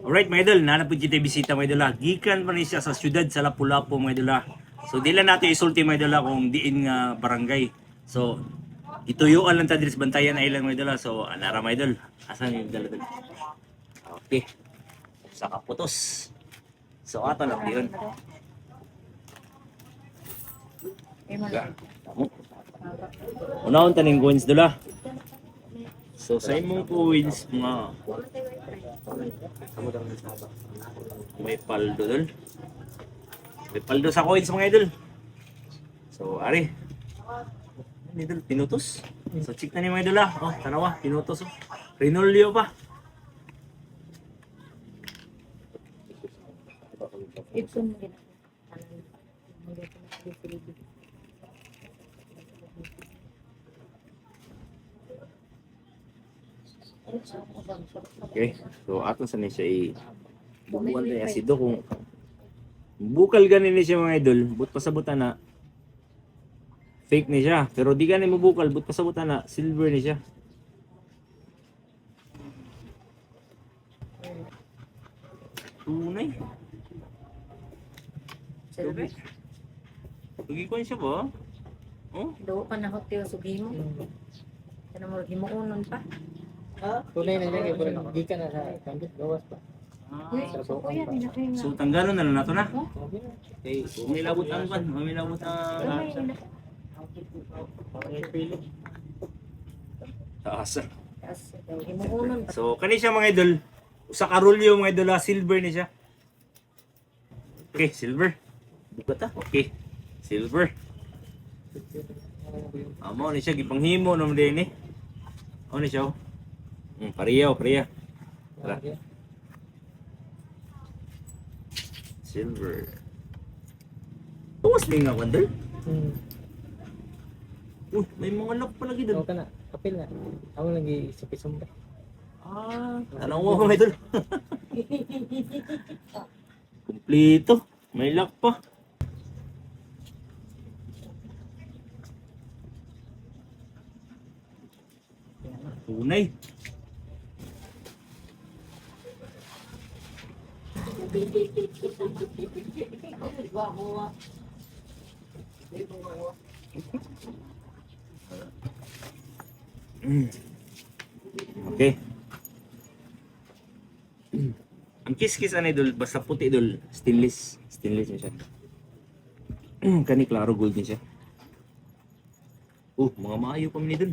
Alright mga idol, nanapod kita bisita mga idol ha. Gikan pa rin siya sa syudad sa Lapu-Lapu mga idol ha. So di lang natin isulti mga idol ha kung diin nga barangay. So ituyuan lang ta diri sa Bantayan Island mga idol ha. So anara mga idol. Asan yung dala dala? Okay. Sa kaputos. So ato lang yun. Unahon taning coins dala. So sa imong coins mga may paldo dol. May paldo sa coins mga idol. So ari. Idol pinutos. So check na ni mga idol ah. Oh, tanawa pinutos oh. Rinolyo pa. Ito mo gina. Okay. So ato sa ni siya bubuan na asido kung bukal ganin ni siya mga idol, but pasabutan na fake ni siya. Pero di ganin mo bukal, but pasabutan na silver ni siya. Tunay. Silver? Tugi ko siya ba? Oh? Do ka na hotel sugi mo. Kana mo himuonon pa. Tunay na niya, kaya di ka na sa kambit, gawas pa. So kuya pinakain na. So tanggalon na lang nato na. Okay, umilabot ang kan, umilabot ang taas. Himuonon pa. So kani siya mga idol, usa ka rolyo mga idol, silver ni siya. Okay, silver. Bukat ta. Okay. Silver. Amo ni siya gipanghimo naman din ni. Ano ni siya? Pareha. Tara. Silver. Tuwas na nga wonder. May mga lock pa lagi doon. Oo ka na, kapil na. Ako lagi supi-sumpa. Tanong mo mga idol. Kumplito. May lock pa. Tunay. Okay. Ang kiss-kiss ano idol, basta puti idol, stainless niya siya. Kani klaro gold niya siya. Mga maayo pa man idol.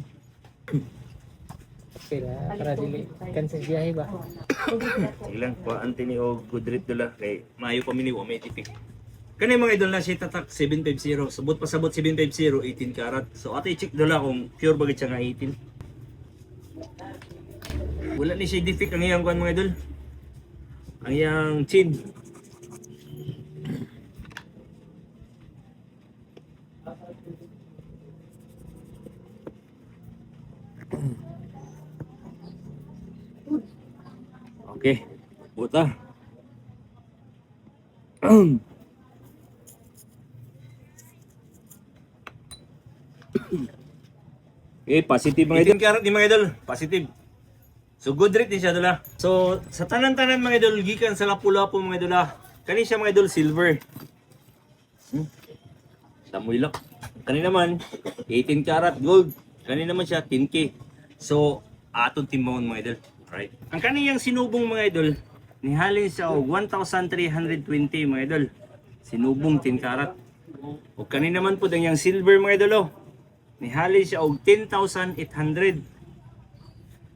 Kapil ha, para dili. Cancel biyahe ba? Ilang pa antini o good rate dula kay maayo pa mini wa may tipik. Kani mga idol na siya tatak 750, sabot pa sabot 750 18 karat. So ato i-check dula kung pure bagit siya nga 18. Wala ni siya defect ang iyang kuan mga idol. Ang iyang chin. Okay, buta. Okay, positive mga idol. 18 karat ni mga idol, positive. So good rate din siya dala. So sa tanan-tanan mga idol, gikan sa Lapu-Lapu mga idol. Kani siya mga idol silver. Damoy lock. Kani naman 18 karat gold. Kani naman siya 10K. So aton timon mga idol. Right. Ang kaniyang sinubong mga idol, nihalin siya og 1,320 mga idol. Sinubong 10 karat. O kani naman po dang yang silver mga idol. Nihalin siya og 10,800.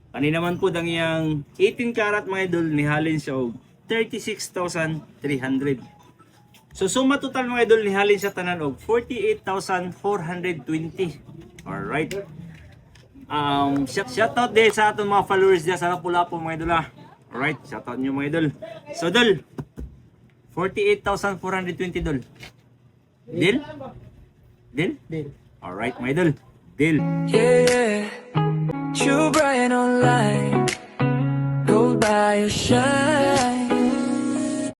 Kani naman po dang yang 18 karat mga idol, nihalin siya og 36,300. So suma total mga idol, nihalin siya tanan og 48,420. Alright. Shoutout din sa atong mga followers diya sa Lapu-Lapu mga idol. Alright, shoutout nyo mga idol. So dol, 48,420 dol. Deal? Deal? Deal. Alright mga idol. Deal. True Brian online, gold by your shine.